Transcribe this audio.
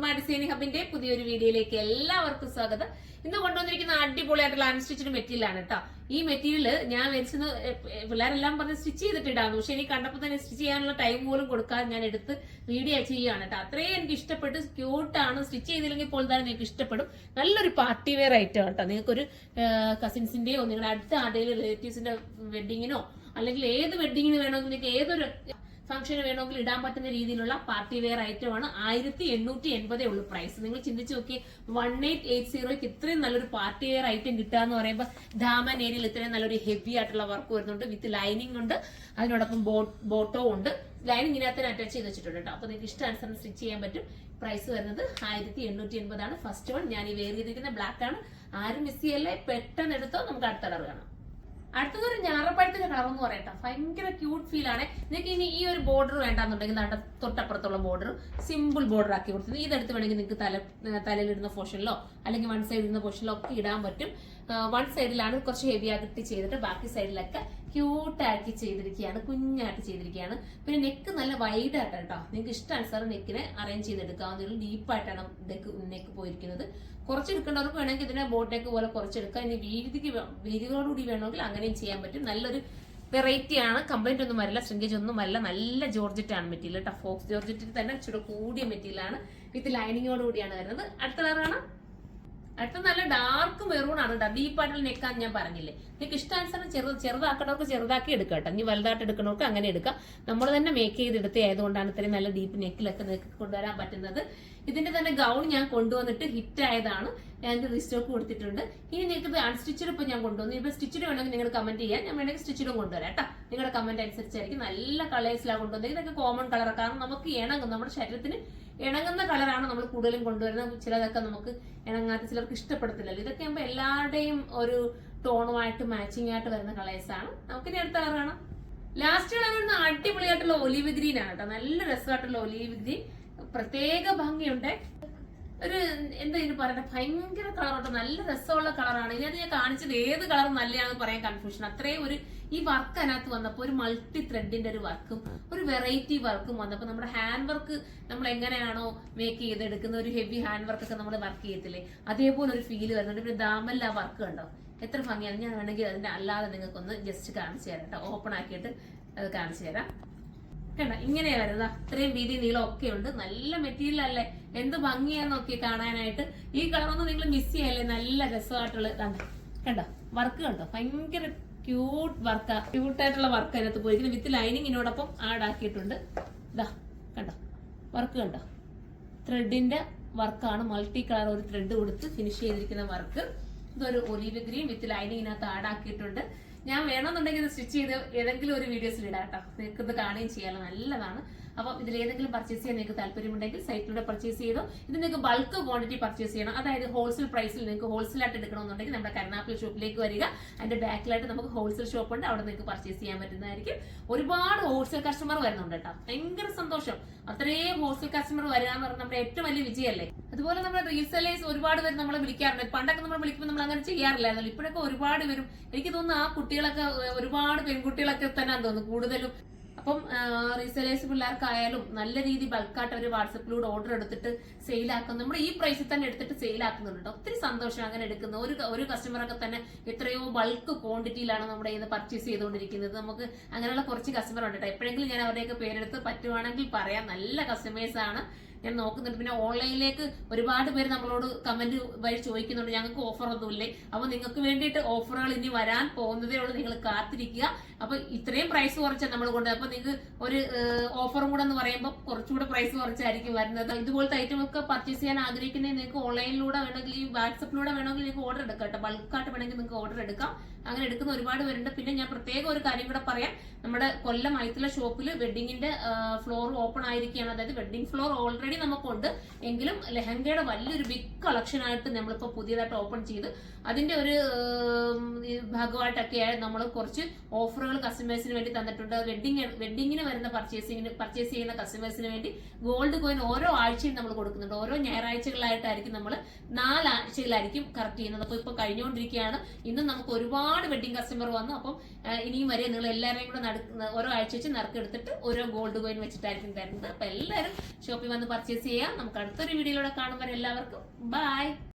നൂർമ designing ഹബിന്റെ പുതിയൊരു വീഡിയോയിലേക്ക് എല്ലാവർക്കും സ്വാഗതം. ഇന്ന് കൊണ്ടുവന്നിരിക്കുന്ന അടിപൊളിയായിട്ടുള്ള അൺസ്റ്റിച്ച്ഡ് മെറ്റീരിയൽ ആണ് കേട്ടോ. ഈ മെറ്റീരിയൽ ഞാൻ മേടിച്ചത് പിള്ളേരെല്ലാം പറഞ്ഞ് സ്റ്റിച്ച് ചെയ്തിട്ടിടാന്ന്, പക്ഷെ എനിക്ക് കണ്ടപ്പോൾ തന്നെ സ്റ്റിച്ച് ചെയ്യാനുള്ള ടൈം പോലും കൊടുക്കാതെ ഞാൻ എടുത്ത് വീഡിയോ ചെയ്യുകയാണ് കേട്ടോ. അത്രയും എനിക്ക് ഇഷ്ടപ്പെട്ട്, ക്യൂട്ടാണ്. സ്റ്റിച്ച് ചെയ്തില്ലെങ്കിൽ പോലും തന്നെ നിങ്ങൾക്ക് ഇഷ്ടപ്പെടും. നല്ലൊരു പാർട്ടി വെയർ ഐറ്റം കേട്ടോ. നിങ്ങൾക്കൊരു കസിൻസിന്റെയോ നിങ്ങളുടെ അടുത്ത ആരുടെയും റിലേറ്റീവ്സിന്റെ വെഡിങ്ങിനോ അല്ലെങ്കിൽ ഏത് വെഡിങ്ങിന് വേണമെങ്കിൽ നിങ്ങൾക്ക് ഏതൊരു ഫംഗ്ഷന് വേണമെങ്കിൽ ഇടാൻ പറ്റുന്ന രീതിയിലുള്ള പാർട്ടി വെയർ ഐറ്റം ആണ്. 1880 ഉള്ളൂ പ്രൈസ്. നിങ്ങൾ ചിന്തിച്ചു നോക്കി, 1880 ഇത്രയും നല്ലൊരു പാർട്ടി വെയർ ഐറ്റം കിട്ടുക എന്ന് പറയുമ്പോൾ ദാമൻ ഏരിയയിൽ ഇത്രയും നല്ലൊരു ഹെവി ആയിട്ടുള്ള വർക്ക് വരുന്നുണ്ട്. വിത്ത് ലൈനിങ് ഉണ്ട്, അതിനോടൊപ്പം ബോട്ടോ ഉണ്ട്. ലൈനിങ് ഇതിനകത്ത് അറ്റാച്ച് ചെയ്ത് വെച്ചിട്ടുണ്ട് കേട്ടോ. അപ്പൊ നിങ്ങൾക്ക് ഇഷ്ടാനുസരണം സ്റ്റിച്ച് ചെയ്യാൻ പറ്റും. പ്രൈസ് വരുന്നത് 1880 ആണ്. ഫസ്റ്റ് വൺ ഞാൻ ഈ വെയർ ചെയ്തിരിക്കുന്ന ബ്ലാക്ക് ആണ്. ആരും മിസ് ചെയ്യല്ലേ, പെട്ടെന്ന് എടുത്തോ. നമുക്ക് അടുത്ത കളർ കാണാം. അടുത്തതൊരു ഞാറപ്പഴത്തിന്റെ കളർ എന്ന് പറയട്ടെ, ഭയങ്കര ക്യൂട്ട് ഫീൽ ആണ്. നിങ്ങൾക്ക് ഇനി ഈ ഒരു ബോർഡർ വേണ്ടാന്നുണ്ടെങ്കിൽ തൊട്ടപ്പുറത്തുള്ള ബോർഡർ സിമ്പിൾ ബോർഡർ ആക്കി കൊടുത്തത് ഇതെടുത്ത് വേണമെങ്കിൽ നിങ്ങൾക്ക് തലയിലിടുന്ന പോർഷനിലോ അല്ലെങ്കിൽ വൺ സൈഡിൽ ഇടുന്ന പോർഷനിലോ ഒക്കെ ഇടാൻ പറ്റും. വൺ സൈഡിലാണ് കുറച്ച് ഹെവി ആക്കി ചെയ്തിട്ട് ബാക്കി സൈഡിലൊക്കെ ക്യൂട്ടാക്കി ചെയ്തിരിക്കുകയാണ്, കുഞ്ഞായിട്ട് ചെയ്തിരിക്കുകയാണ്. പിന്നെ നെക്ക് നല്ല വൈഡ് ആയിട്ട് കേട്ടോ. നിങ്ങൾക്ക് ഇഷ്ടാനുസരണം നെക്കിനെ അറേഞ്ച് ചെയ്തെടുക്കാവുന്ന ഡീപ്പായിട്ടാണ് നെക്ക് പോയിരിക്കുന്നത്. കുറച്ചെടുക്കേണ്ടവർക്ക് വേണമെങ്കിൽ ഇതിനെ ബോട്ട് നെക്ക് പോലെ കുറച്ചെടുക്കാം. ഇനി വീതികളോടുകൂടി വേണമെങ്കിൽ അങ്ങനെയും ചെയ്യാൻ പറ്റും. നല്ലൊരു വെറൈറ്റി ആണ്. കംപ്ലൈന്റ് ഒന്നും വരില്ല, ശ്രിങ്കേജ് ഒന്നും വരില്ല. നല്ല ജോർജറ്റ് ആണ് മെറ്റീരിയൽ കേട്ടോ. ഫോക്സ് ജോർജറ്റിൽ തന്നെ ഇച്ചിരി കൂടിയ മെറ്റീരിയൽ ആണ്. വിത്ത് ലൈനിങ്ങോട് കൂടിയാണ് വരുന്നത്. അടുത്ത കളറാണ്. അടുത്ത നല്ല ഡാർക്ക് മെറൂൺ ആണ് കേട്ടോ. ഡീപ്പായിട്ടുള്ള നെക്കാന്ന് ഞാൻ പറഞ്ഞില്ലേ. നിങ്ങൾക്ക് ഇഷ്ടാനുസരണം ചെറുതാക്കണവർക്ക് ചെറുതാക്കി എടുക്കാം കേട്ടോ. ഇനി വലുതായിട്ട് എടുക്കണവർക്ക് അങ്ങനെ എടുക്കാം. നമ്മൾ തന്നെ മേക്ക് ചെയ്തെടുത്ത ആയതുകൊണ്ടാണ് ഇത്രയും നല്ല ഡീപ്പ് നെക്കിലൊക്കെ നിങ്ങൾക്ക് കൊണ്ടുവരാൻ പറ്റുന്നത്. ഇതിന്റെ തന്നെ ഗൗൺ ഞാൻ കൊണ്ടുവന്നിട്ട് ഹിറ്റ് ആയതാണ്. ഞാൻ റീസ്റ്റോക്ക് കൊടുത്തിട്ടുണ്ട്. ഇനി നിങ്ങൾക്ക് അൺസ്റ്റിച്ചഡ് ഇപ്പൊ ഞാൻ കൊണ്ടുവന്നു. ഇപ്പൊ സ്റ്റിച്ചഡ് വേണമെങ്കിൽ നിങ്ങൾ കമന്റ് ചെയ്യാൻ, ഞാൻ വേണമെങ്കിൽ സ്റ്റിച്ചഡും കൊണ്ടുവരാം കേട്ടോ. നിങ്ങളുടെ കമന്റ് അനുസരിച്ചായിരിക്കും. നല്ല കളേഴ്സിലാണ് കൊണ്ടുവന്നത്. ഇതൊക്കെ കോമൺ കളർ, കാരണം നമുക്ക് ഇണങ്ങും, നമ്മുടെ ശരീരത്തിന് ഇണങ്ങുന്ന കളറാണ് നമ്മൾ കൂടുതലും കൊണ്ടുവരുന്നത്. ചിലതൊക്കെ നമുക്ക് ഇണങ്ങാത്ത, ചിലർക്ക് ഇഷ്ടപ്പെടത്തില്ലല്ലോ. ഇതൊക്കെ ആകുമ്പോൾ എല്ലാവരുടെയും ഒരു ടോണുമായിട്ട് മാച്ചിങ് ആയിട്ട് വരുന്ന കളേഴ്സ് ആണ്. നമുക്കിനി അടുത്ത കളർ കാണാം. ലാസ്റ്റ് കളർ വരുന്ന അടിപൊളിയായിട്ടുള്ള ഒലീവ് ഗ്രീൻ ആണ് കേട്ടോ. നല്ല രസമായിട്ടുള്ള ഒലീവ് ഗ്രീൻ, പ്രത്യേക ഭംഗിയുണ്ട്. ഒരു എന്താ ഇതിന് പറയട്ടെ, ഭയങ്കര കളറുണ്ട്. നല്ല രസമുള്ള കളറാണ്. ഇതിനകത്ത് ഞാൻ കാണിച്ചത് ഏത് കളർ നല്ലതാണെന്ന് പറയാൻ കൺഫ്യൂഷൻ. അത്രയും ഒരു ഈ വർക്ക് അതിനകത്ത് വന്നപ്പോൾ ഒരു മൾട്ടി ത്രെഡിന്റെ ഒരു വർക്കും ഒരു വെറൈറ്റി വർക്കും വന്നപ്പോൾ നമ്മുടെ ഹാൻഡ് വർക്ക് നമ്മൾ എങ്ങനെയാണോ മേക്ക് ചെയ്തെടുക്കുന്ന ഒരു ഹെവി ഹാൻഡ് വർക്ക് ഒക്കെ നമ്മൾ വർക്ക് ചെയ്യത്തില്ലേ, അതേപോലെ ഒരു ഫീല് വരുന്നുണ്ട്. പിന്നെ ദാമല്ല ആ വർക്ക് കണ്ടോ, എത്ര ഭംഗിയാണ്. ഞാൻ വേണമെങ്കിൽ അതിന്റെ അല്ലാതെ നിങ്ങൾക്കൊന്ന് ജസ്റ്റ് കാണിച്ചു തരാം കേട്ടോ. ഓപ്പൺ ആക്കിയിട്ട് അത് കാണിച്ചു തരാം. കണ്ട, ഇങ്ങനെയാ വരുന്നത്. അത്രയും വീതി നീളം ഒക്കെ ഉണ്ട്. നല്ല മെറ്റീരിയൽ അല്ലേ, എന്ത് ഭംഗിയാന്ന് നോക്കി കാണാനായിട്ട്. ഈ കളറൊന്നും നിങ്ങൾ മിസ് ചെയ്യല്ലേ, നല്ല രസമായിട്ടുള്ള കണ്ടോ വർക്ക് കണ്ടോ, ഭയങ്കര ക്യൂട്ടായിട്ടുള്ള വർക്ക് അതിനകത്ത് പോയിരിക്കുന്നത്. വിത്ത് ലൈനിങ്ങിനോടൊപ്പം ആഡ് ആക്കിയിട്ടുണ്ട്. ഇതാ കണ്ടോ വർക്ക് കണ്ടോ, ത്രെഡിന്റെ വർക്കാണ്. മൾട്ടി കളർ ഒരു ത്രെഡ് കൊടുത്ത് ഫിനിഷ് ചെയ്തിരിക്കുന്ന വർക്ക്. ഇതൊരു ഒലീവ് ഗ്രീൻ വിത്ത് ലൈനിങ്ങിനകത്ത് ആഡ് ആക്കിയിട്ടുണ്ട്. ഞാൻ വേണമെന്നുണ്ടെങ്കിൽ ഇത് സ്റ്റിച്ച് ചെയ്ത് ഏതെങ്കിലും ഒരു വീഡിയോസിൽ ഇടാം കേട്ടോ. നിങ്ങൾക്ക് ഇത് കാണുകയും ചെയ്യാമല്ലോ, നല്ലതാണ്. അപ്പം ഇതിൽ ഏതെങ്കിലും പർച്ചേസ് ചെയ്യാൻ നിങ്ങൾക്ക് താല്പര്യമുണ്ടെങ്കിൽ സൈറ്റിലൂടെ പർച്ചേസ് ചെയ്തോ. ഇത് നിങ്ങൾക്ക് ബൾക്ക് ക്വാണ്ടിറ്റി പർച്ചേസ് ചെയ്യണം. അതായത് ഹോൾസെയിൽ പ്രൈസിൽ നിങ്ങൾക്ക് ഹോൾസെയിലായിട്ട് എടുക്കണമെന്നുണ്ടെങ്കിൽ നമ്മുടെ കരുനാഗപ്പള്ളി ഷോപ്പിലേക്ക് വരിക. അതിന്റെ ബാക്കിലായിട്ട് നമുക്ക് ഹോൾസെയിൽ ഷോപ്പ് ഉണ്ട്, അവിടെ നിങ്ങൾക്ക് പർച്ചേസ് ചെയ്യാൻ പറ്റുന്നതായിരിക്കും. ഒരുപാട് ഹോൾസെയിൽ കസ്റ്റമർ വരുന്നുണ്ട് കേട്ടോ. ഭയങ്കര സന്തോഷം. അത്രയും ഹോൾസെയിൽ കസ്റ്റമർ വരിക എന്ന് പറഞ്ഞാൽ നമ്മുടെ ഏറ്റവും വലിയ വിജയമല്ലേ. അതുപോലെ നമ്മുടെ റീസെല്ലേഴ്സ് ഒരുപാട് പേര് നമ്മളെ വിളിക്കാറുണ്ട്. പണ്ടൊക്കെ നമ്മൾ വിളിക്കുമ്പോൾ നമ്മൾ അങ്ങനെ ചെയ്യാറില്ലായിരുന്നല്ലോ. ഇപ്പോഴൊക്കെ ഒരുപാട് പേരും, എനിക്ക് തോന്നുന്നു ആ കുട്ടികളൊക്കെ ഒരുപാട് പെൺകുട്ടികളൊക്കെ തന്നെ തോന്നുന്നു കൂടുതലും. അപ്പം റീസെലേഴ്സ് പിള്ളേർക്കായാലും നല്ല രീതി ബൾക്കായിട്ട് അവർ വാട്സപ്പിലൂടെ ഓർഡർ എടുത്തിട്ട് സെയിലാക്കും. നമ്മുടെ ഈ പ്രൈസിൽ തന്നെ എടുത്തിട്ട് സെയിലാക്കുന്നുണ്ട്. ഒത്തിരി സന്തോഷം അങ്ങനെ എടുക്കുന്ന ഒരു കസ്റ്റമറൊക്കെ തന്നെ എത്രയോ ബൾക്ക് ക്വാണ്ടിറ്റിയിലാണ് നമ്മുടെ ഇത് പർച്ചേസ് ചെയ്തുകൊണ്ടിരിക്കുന്നത്. നമുക്ക് അങ്ങനെയുള്ള കുറച്ച് കസ്റ്റമർ ഉണ്ട് കേട്ടോ. എപ്പോഴെങ്കിലും ഞാൻ അവരുടെയൊക്കെ പേരെടുത്ത് പറ്റുവാണെങ്കിൽ പറയാം. നല്ല കസ്റ്റമേഴ്സ് ആണ്, ഞാൻ നോക്കുന്നുണ്ട്. പിന്നെ ഓൺലൈനിലേക്ക് ഒരുപാട് പേര് നമ്മളോട് കമന്റ് വഴി ചോദിക്കുന്നുണ്ട്, ഞങ്ങൾക്ക് ഓഫർ ഒന്നുമില്ലേ. അപ്പൊ നിങ്ങൾക്ക് വേണ്ടിയിട്ട് ഓഫറുകൾ ഇനി വരാൻ പോകുന്നതേ ഉള്ളൂ, നിങ്ങൾ കാത്തിരിക്കുക. അപ്പൊ ഇത്രയും പ്രൈസ് കുറച്ചാൽ നമ്മൾ കൊണ്ട്, അപ്പൊ നിങ്ങൾക്ക് ഒരു ഓഫറും കൂടെ എന്ന് പറയുമ്പോൾ കുറച്ചുകൂടെ പ്രൈസ് കുറച്ചായിരിക്കും വരുന്നത്. ഇതുപോലത്തെ ഐറ്റം ഒക്കെ പർച്ചേസ് ചെയ്യാൻ ആഗ്രഹിക്കുന്നത് നിങ്ങൾക്ക് ഓൺലൈനിലൂടെ വേണമെങ്കിൽ ഈ വാട്സപ്പിലൂടെ വേണമെങ്കിൽ നിങ്ങൾക്ക് ഓർഡർ എടുക്കാം കേട്ടോ. ബൾക്കായിട്ട് വേണമെങ്കിൽ നിങ്ങൾക്ക് ഓർഡർ എടുക്കാം. അങ്ങനെ എടുക്കുന്ന ഒരുപാട് പേരുണ്ട്. പിന്നെ ഞാൻ പ്രത്യേകം ഒരു കാര്യം കൂടെ പറയാം. നമ്മുടെ കൊല്ലം ഐത്തില ഷോപ്പിൽ വെഡിങ്ങിന്റെ ഫ്ലോർ ഓപ്പൺ ആയിരിക്കുകയാണ്. അതായത് വെഡിങ് ഫ്ലോർ ഓൾറെഡി നമുക്കുണ്ട്, എങ്കിലും ലെഹങ്കയുടെ വലിയൊരു ബിഗ് കളക്ഷൻ ആയിട്ട് നമ്മളിപ്പോ പുതിയതായിട്ട് ഓപ്പൺ ചെയ്ത് അതിന്റെ ഒരു ഭാഗമായിട്ടൊക്കെയായി നമ്മൾ കുറച്ച് ഓഫറുകൾ കസ്റ്റമേഴ്സിന് വേണ്ടി തന്നിട്ടുണ്ട്. വെഡിങ്ങിന് വരുന്ന പർച്ചേസ് ചെയ്യുന്ന കസ്റ്റമേഴ്സിന് വേണ്ടി ഗോൾഡ് കോയിൻ ഓരോ ആഴ്ചയും നമ്മൾ കൊടുക്കുന്നുണ്ട്. ഓരോ ഞായറാഴ്ചകളായിട്ടായിരിക്കും നമ്മൾ 4 ആഴ്ചകളായിരിക്കും കറക്റ്റ് ചെയ്യുന്നത്. അപ്പൊ ഇപ്പൊ കഴിഞ്ഞുകൊണ്ടിരിക്കുകയാണ്. ഇന്നും നമുക്ക് ഒരുപാട് വെഡിങ് കസ്റ്റമർ വന്നു. അപ്പം ഇനിയും വരെ നിങ്ങൾ എല്ലാവരെയും കൂടെ ഓരോ ആഴ്ച വെച്ച് നറുക്കെടുത്തിട്ട് ഓരോ ഗോൾഡ് കോയിൻ വെച്ചിട്ടായിരിക്കും തരുന്നത്. അപ്പൊ എല്ലാവരും ഷോപ്പിൽ വന്ന് പർച്ചേസ് ചെയ്യാം. നമുക്ക് അടുത്തൊരു വീഡിയോയിലൂടെ കാണുമ്പോൾ എല്ലാവർക്കും ബൈ.